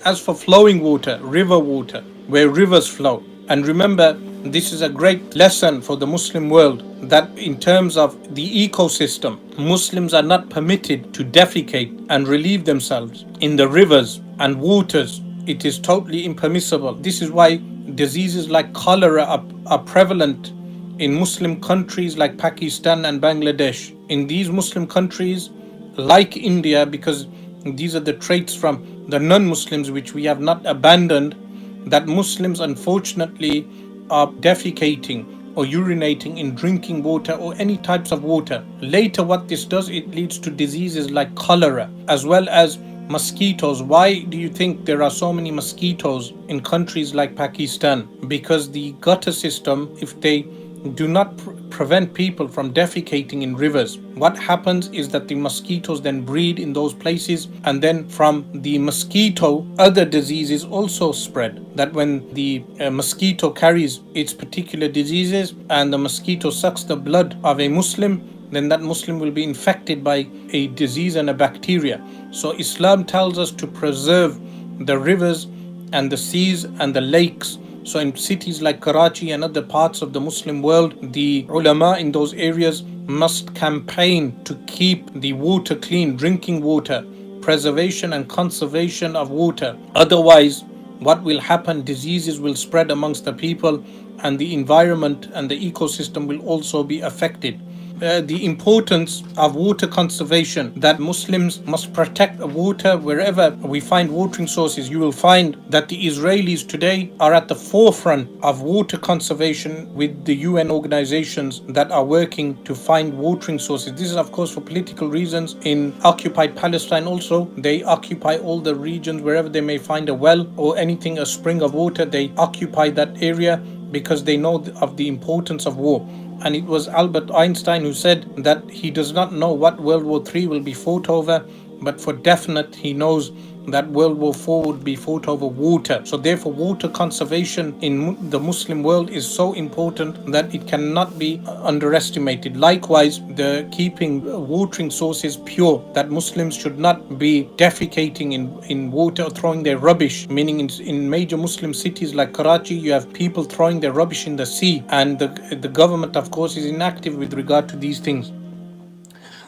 As for flowing water, river water, where rivers flow, and remember, this is a great lesson for the Muslim world that in terms of the ecosystem, Muslims are not permitted to defecate and relieve themselves in the rivers and waters. It is totally impermissible. This is why diseases like cholera are prevalent in Muslim countries like Pakistan and Bangladesh. In these Muslim countries, like India, because these are the traits from the non-Muslims which we have not abandoned, that Muslims unfortunately are defecating or urinating in drinking water or any types of water. Later, what this does, it leads to diseases like cholera as well as mosquitoes. Why do you think there are so many mosquitoes in countries like Pakistan? Because the gutter system, if they do not prevent people from defecating in rivers, what happens is that the mosquitoes then breed in those places, and then from the mosquito other diseases also spread. That when the mosquito carries its particular diseases and the mosquito sucks the blood of a Muslim, then that Muslim will be infected by a disease and a bacteria. So Islam tells us to preserve the rivers and the seas and the lakes. So in cities like Karachi and other parts of the Muslim world, the ulama in those areas must campaign to keep the water clean, drinking water, preservation and conservation of water. Otherwise, what will happen? Diseases will spread amongst the people, and the environment and the ecosystem will also be affected. The importance of water conservation, that Muslims must protect water wherever we find watering sources. You will find that the Israelis today are at the forefront of water conservation with the UN organizations that are working to find watering sources. This is of course for political reasons. In occupied Palestine also, they occupy all the regions wherever they may find a well or anything, a spring of water, they occupy that area because they know of the importance of war. And it was Albert Einstein who said that he does not know what World War III will be fought over, but for definite he knows that World War IV would be fought over water. So therefore water conservation in the Muslim world is so important that it cannot be underestimated. Likewise, the keeping watering sources pure, that Muslims should not be defecating in water or throwing their rubbish, meaning in major Muslim cities like Karachi, you have people throwing their rubbish in the sea, and the government of course is inactive with regard to these things.